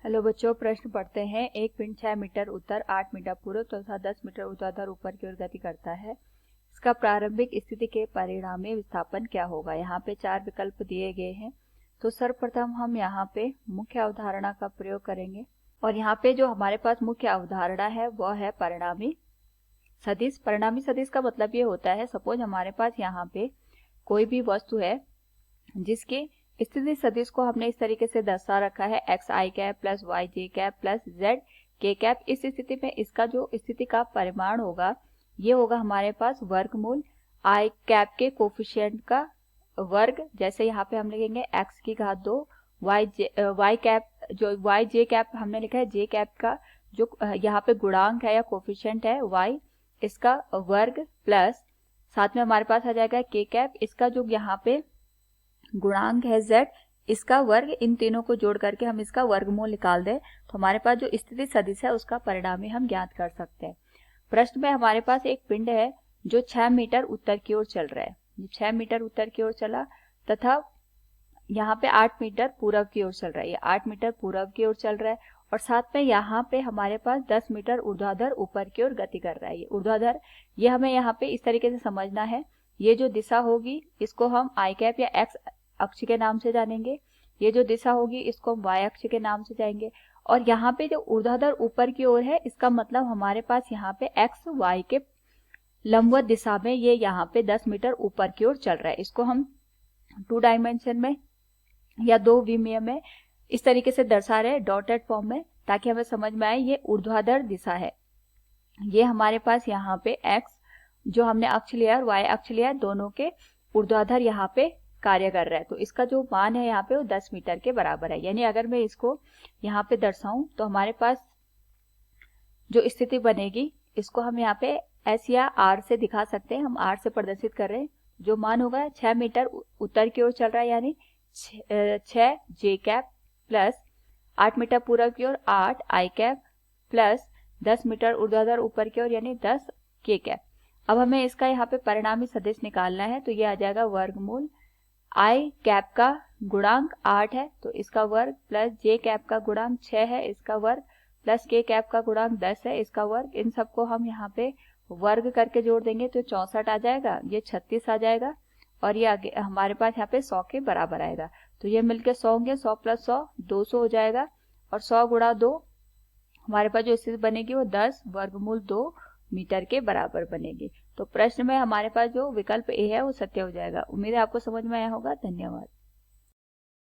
Hello बच्चों, प्रश्न पढ़ते हैं। एक पिंड 6 मीटर उत्तर 8 मीटर पूर्व तथा 10 मीटर ऊर्ध्वाधर ऊपर की ओर गति करता है। इसका प्रारंभिक स्थिति के परिणामी विस्थापन क्या होगा। यहाँ पे 4 विकल्प दिए गए हैं। तो सर्वप्रथम हम यहाँ पे मुख्य अवधारणा का प्रयोग करेंगे और यहाँ पे जो हमारे पास मुख्य अवधारणा है वह है परिणामी सदिश। परिणामी सदिश का मतलब ये होता है, सपोज हमारे पास यहाँ पे कोई भी वस्तु है जिसके स्थिति सदिश को हमने इस तरीके से दर्शा रखा है, एक्स आई कैप प्लस वाई जे कैप प्लस जेड के कैप। इस स्थिति में इसका जो स्थिति का परिमाण होगा ये होगा हमारे पास वर्गमूल आई कैप के कोफिशिएंट का वर्ग। जैसे यहाँ पे हम लिखेंगे एक्स की घात 2 वाई कैप, जो वाई जे कैप हमने लिखा है जे कैप का जो यहाँ पे गुणांक है या कोफिशिएंट है वाई, इसका वर्ग प्लस साथ में हमारे पास आ जाएगा के कैप, इसका जो यहाँ पे गुणांक है z, इसका वर्ग। इन तीनों को जोड़ करके हम इसका वर्गमूल निकाल दें तो हमारे पास जो स्थिति सदिश है उसका परिणामी हम ज्ञात कर सकते हैं। प्रश्न में हमारे पास एक पिंड है जो 6 मीटर उत्तर की ओर चल रहा है। 6 मीटर उत्तर की ओर चला तथा यहाँ पे 8 मीटर पूर्व की ओर चल रहा है। ये 8 मीटर पूर्व की ओर चल रहा है और साथ में यहाँ पे हमारे पास 10 मीटर ऊर्ध्वाधर ऊपर की ओर गति कर रहा है। ये ऊर्ध्वाधर, ये हमें यहाँ पे इस तरीके से समझना है। ये जो दिशा होगी इसको हम आई कैप या एक्स अक्ष के नाम से जानेंगे। ये जो दिशा होगी इसको हम वाई अक्ष के नाम से जाएंगे। और यहाँ पे जो ऊर्ध्वाधर ऊपर की ओर है इसका मतलब हमारे पास यहाँ पे एक्स वाई के लंबवत दिशा में ये यहाँ पे 10 मीटर ऊपर की ओर चल रहा है। इसको हम 2 डायमेंशन में या 2 विमीय में इस तरीके से दर्शा रहे हैं डॉटेड फॉर्म में, ताकि हमें समझ में आए ये ऊर्ध्वाधर दिशा है। ये हमारे पास यहाँ पे एक्स जो हमने अक्ष लिया और वाई अक्ष लिया, दोनों के ऊर्ध्वाधर यहाँ पे कार्य कर रहा है। तो इसका जो मान है यहाँ पे वो 10 मीटर के बराबर है। यानी अगर मैं इसको यहाँ पे दर्शाऊं तो हमारे पास जो स्थिति बनेगी इसको हम यहाँ पे एस या आर से दिखा सकते हैं। हम आर से प्रदर्शित कर रहे हैं। जो मान होगा 6 मीटर उत्तर की ओर चल रहा है यानी 6 जे कैप प्लस 8 मीटर पूर्व की ओर 8 आई कैप प्लस 10 मीटर ऊर्ध्वाधर ऊपर की ओर यानी 10 के कैप। अब हमें इसका यहाँ पे परिणामी सदिश निकालना है तो ये आ जाएगा वर्गमूल आई कैप का गुणांक 8 है तो इसका वर्ग प्लस जे कैप का गुणांक 6 है इसका वर्ग प्लस के कैप का गुणांक 10 है इसका वर्ग। इन सबको हम यहाँ पे वर्ग करके जोड़ देंगे तो 64 आ जाएगा, ये 36 आ जाएगा और ये आगे हमारे पास यहाँ पे 100 के बराबर आएगा। तो ये मिलके 100 होंगे, 100 प्लस 100 200 हो जाएगा और 100 गुणा 2 हमारे पास जो स्थिति बनेगी वो 10 वर्गमूल 2 मीटर के बराबर बनेगी। तो प्रश्न में हमारे पास जो विकल्प ए है वो सत्य हो जाएगा। उम्मीद है आपको समझ में आया होगा। धन्यवाद।